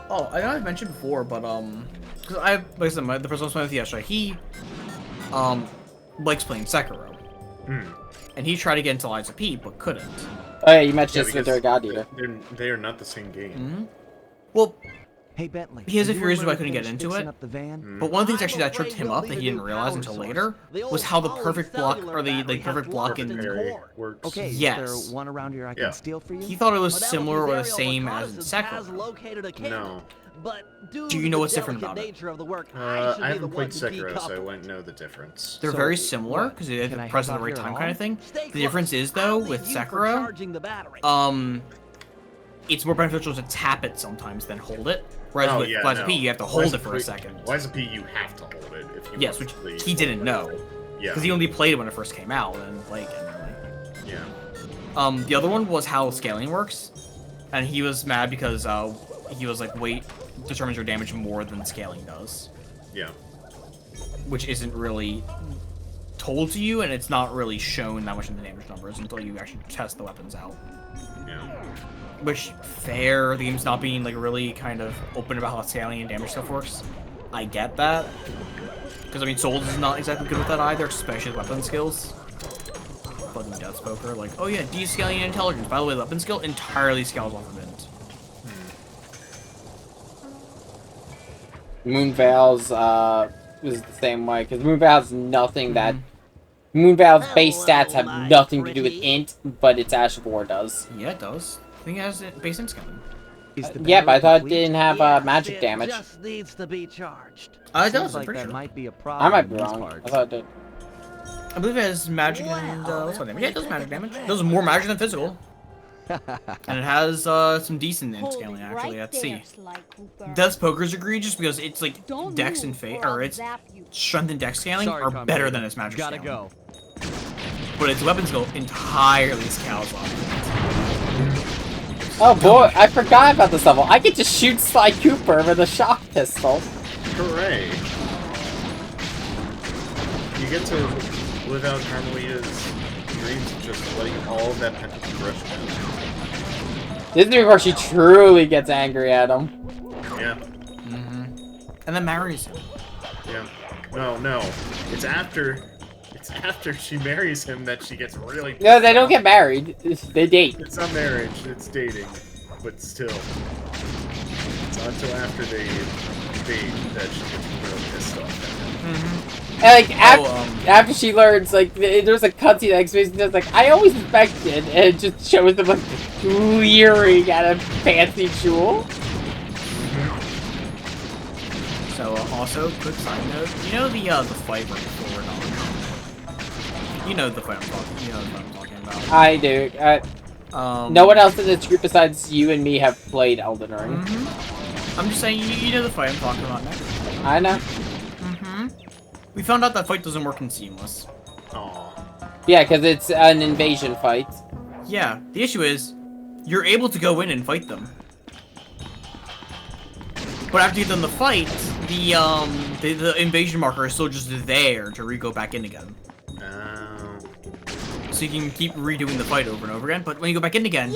Oh, I know I've mentioned before, but because like I said, the person I was playing with yesterday, he likes playing Sekiro, Hmm. and he tried to get into Lies of P, but couldn't. Oh yeah, you mentioned Yeah, this with because their God Eater. they are not the same game. Well, Hey Bentley, he has are a you few and reasons why I Murray couldn't get finished into fixing it. up the van? But one of the things actually that I'm tripped him afraid up we'll that he need a didn't new realize power until source. later The was old how the perfect block, polycellular or the battery perfect has block lost its in. Parry core. works. Okay, Yes. is there one around here I Yeah. can steal for you? He thought it was But similar or the Alex's aerial same as in reconnaissance has Sekiro. located a cannon. No. But due Do you to know the what's different delicate about it? nature of the work, I should be the haven't played one to Sekiro, so I decouple wouldn't know the difference. They're So, very similar what? because they have Can the I press help at the out right here time at kind all? of thing. Stay The difference close. is though I'll with need you for Sekiro, charging the battery. it's more beneficial to tap it sometimes than hold it. Whereas Oh, with yeah, Lies of no. P, you have to hold it for a second. Lies of P, you have to hold it if you Yes, want which to play he didn't know. Yeah. Because he only played it when it first came out and like it really. Yeah. The other one was how scaling works, and he was mad because he was like weight determines your damage more than scaling does, Yeah. which isn't really told to you, and it's not really shown that much in the damage numbers until you actually test the weapons out. Yeah. Which, fair, the game's not being like really kind of open about how scaling and damage stuff works. I get that. Because, I mean, Souls is not exactly good with that either, especially with weapon skills. Fucking Death Poker, like, oh yeah, descaling and intelligence. By the way, the weapon skill entirely scales off of int. Moonveil's is the same way because Moonveil's nothing that Moonveil's base stats have Hello, my nothing to do with pretty. int, but its Ash of War does. Yeah, it does. I think it has base int scaling. Is the Yeah, but I battery thought it complete? didn't have Yes, magic it damage. just needs to be charged. It Seems does, I'm like pretty that sure. might be a I problem might in be these wrong. parts. I thought it. I believe it has magic and, what's that damage? Yeah, it does magic damage. It does more magic than physical. And it has, some decent int scaling, actually, let's see. Death's Poker's egregious because it's like Dex and Fate, or its strength and Dex scaling Sorry, are Commander. better than its magic Gotta scaling. go. But its weapon skill entirely scales off. Oh boy, I forgot about this level. I get to shoot Sly Cooper with a shock pistol. Hooray! You get to live out Carmelita's dreams of just letting all of that pent-up aggression out. This is before she truly gets angry at him. Yeah. And then marries him. Yeah. No. It's after she marries him that she gets really... No, they don't get married. They date. It's not marriage, it's dating. But still. It's not until after they date that she gets really pissed off at him. And, like, after she learns, like, there's a cutscene that explains just like, I always suspected, and it just shows them, like, leering at a fancy jewel. So, also, quick side note, you know the fight right before we're done? You know the fight I'm talking about. I do. No one else in this group besides you and me have played Elden Ring. I'm just saying, you know the fight I'm talking about next. I know. We found out that fight doesn't work in Seamless. Aw. Yeah, because it's an invasion fight. Yeah, the issue is, you're able to go in and fight them. But after you've done the fight, the invasion marker is still just there to go back in again. Oh. So you can keep redoing the fight over and over again, but when you go back in again,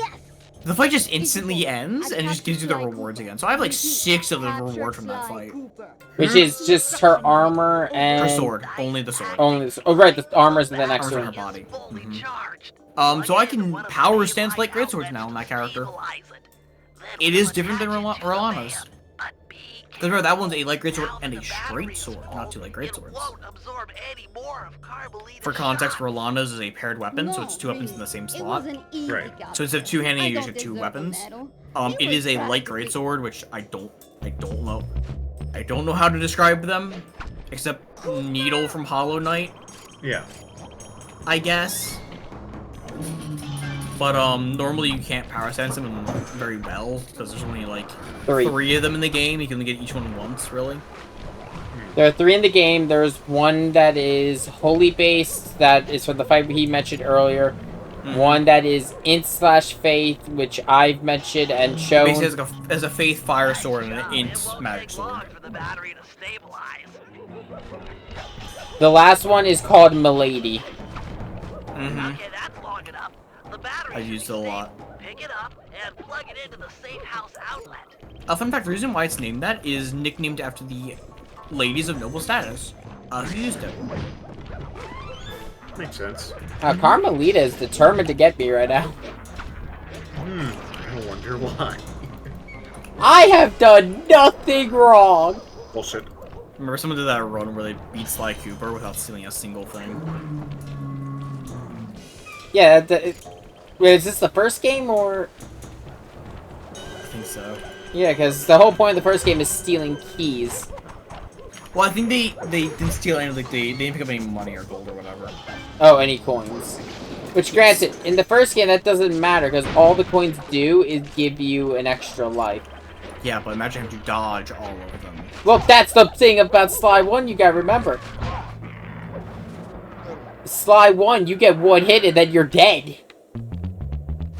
the fight just instantly ends, and it just gives you the rewards again. So I have like 6 of the reward from that fight. Which is just her armor and... Her sword. Only the sword. Only oh, right, the armor's in the next Armor's on her one. body. So I can power stance like greatswords now on that character. It is different than Rolana's. Because remember, that one's a light greatsword and a straight sword, not 2 light greatswords. For context, Rolana's is a paired weapon, so it's 2 weapons in the same slot. Right. So instead of 2-handing, you usually have 2 weapons. It is a light greatsword, which I don't know. I don't know how to describe them, except Needle from Hollow Knight, Yeah. I guess. But normally you can't power sense them very well because there's only like 3 of them in the game. You can only get each one once, really. There are 3 in the game. There's one that is holy based, that is for the fight he mentioned earlier. One that is int/faith, which I've mentioned and shown. Basically, as a faith fire sword and an int magic sword. The last one is called Milady. I've used it a lot. Pick it up and plug it into the safe house outlet. A fun fact, the reason why it's named that is nicknamed after the ladies of noble status who used it. Makes sense. Carmelita is determined to get me right now. I wonder why. I have done nothing wrong. Bullshit. Remember someone did that run where they beat Sly Cooper without stealing a single thing? Yeah, wait, is this the first game or? I think so. Yeah, because the whole point of the first game is stealing keys. Well, I think they didn't steal any, like, they didn't pick up any money or gold or whatever. Oh, any coins. Which, granted, in the first game that doesn't matter, because all the coins do is give you an extra life. Yeah, but imagine having to dodge all of them. Well, that's the thing about Sly 1 you gotta remember. Sly 1, you get one hit and then you're dead.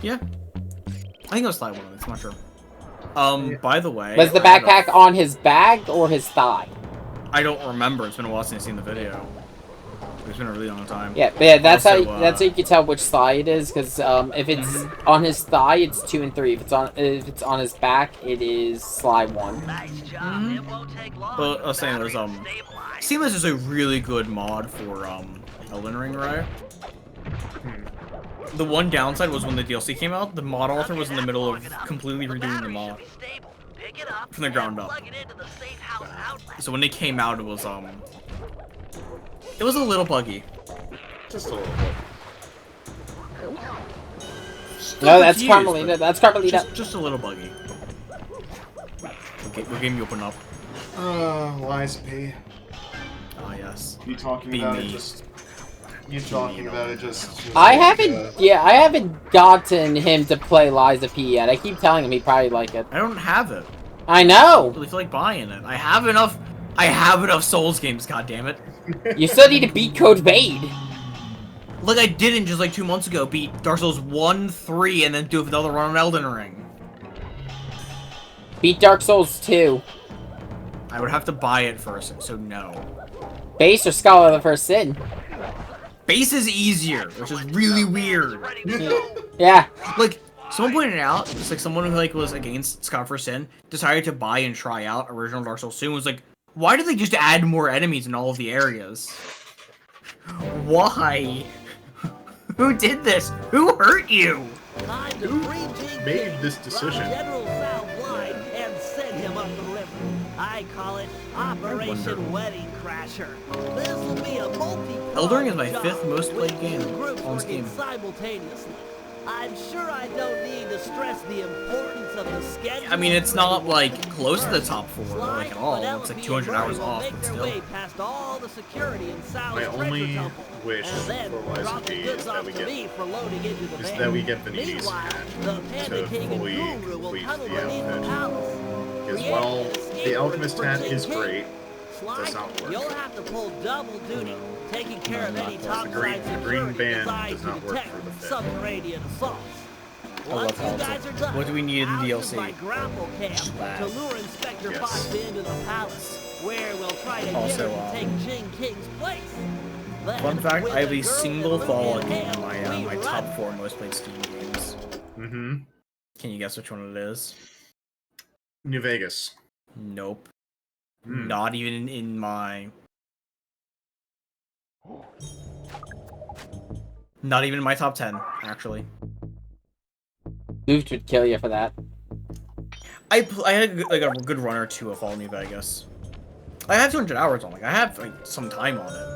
Yeah. I think it was Sly 1, it's not sure. By the way... Was the backpack on his bag or his thigh? I don't remember, it's been a while since I've seen the video. It's been a really long time. Yeah, but yeah, that's Also, how you can tell which Sly it is, because if it's on his thigh, it's 2 and 3. If it's on his back, it is Sly 1. Nice job. It won't take long. Well, I was saying there's, Seamless is a really good mod for, Elden Ring, right? The one downside was when the DLC came out, the mod author was in the middle of completely redoing the mod. From the ground up. So when it came out, it was a little buggy. Just a little bit. No, that's Confused, Carmelita. but That's Carmelita. Just a little buggy. Okay, what game you open up? Lies P. Oh, yes. You talking Be about me. it just... You talking about it just I like, haven't, yeah, I haven't gotten him to play Liza P yet. I keep telling him he'd probably like it. I don't have it. I I know! don't really feel like buying it. I have enough Souls games, goddammit. You still need to beat Code Vein. Like I didn't just like 2 months ago beat Dark Souls 1, 3, and then do another run on Elden Ring. Beat Dark Souls 2. I would have to buy it first, so no. Base or Scholar of the First Sin? Base is easier, which is really weird. Yeah. Like, someone pointed out, it's like someone who like was against Scott for Sin decided to buy and try out original Dark Souls 2 and was like, why did they just add more enemies in all of the areas? Why? Who did this? Who hurt you? Who made this decision? General Sal Blind and send him up the river. I call it Operation Wedding Crasher. This will be a multi-pronged Elden Ring is my job 5th most played with game two groups on working Steam. simultaneously. I'm sure I don't need to stress the importance of the schedule. I mean, it's not like close to the top 4, Sly, like at all. It's like Penelope, 200 and hours Murray will off, make but their still. way past all the security in Sal's My treasure only temple, wish and then for Lies drop the P goods is that off we to get me for loading into the van. that we get Veneti's Meanwhile, hat the Panda to King and fully Guru will complete tunnel the beneath the outfit. palace. Because Create while an escape the route alchemist for hat King is King. great, Sly, does not work. you'll have to pull double duty, taking care of any The topside green security band designed does to not work detect for the fit. subterranean assaults. I love Once you how it's guys like, are done, what do we need in I'll use DLC? my grapple cam Swag. to lure Inspector Yes. Fox into the palace, where we'll try to Also, get her to take Jing King's place. Then, Fun fact, with I have the a girl single that Fallout Ruby game and in my, Hale, my we top run. 4 most played Steam games. Mm-hmm. Can you guess which one it is? New Vegas. Nope. Hmm. Not even in my... Not even in my top 10, actually. Luft would kill you for that. I had a good run or two of Fallout New Vegas. I have 200 hours on, like, I have like some time on it.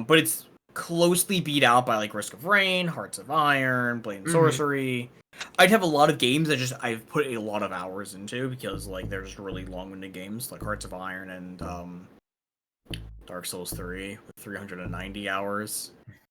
But it's closely beat out by like Risk of Rain, Hearts of Iron, Blade and Sorcery. I'd have a lot of games that just I've put a lot of hours into because like they're just really long-winded games, like Hearts of Iron and Dark Souls 3 with 390 hours.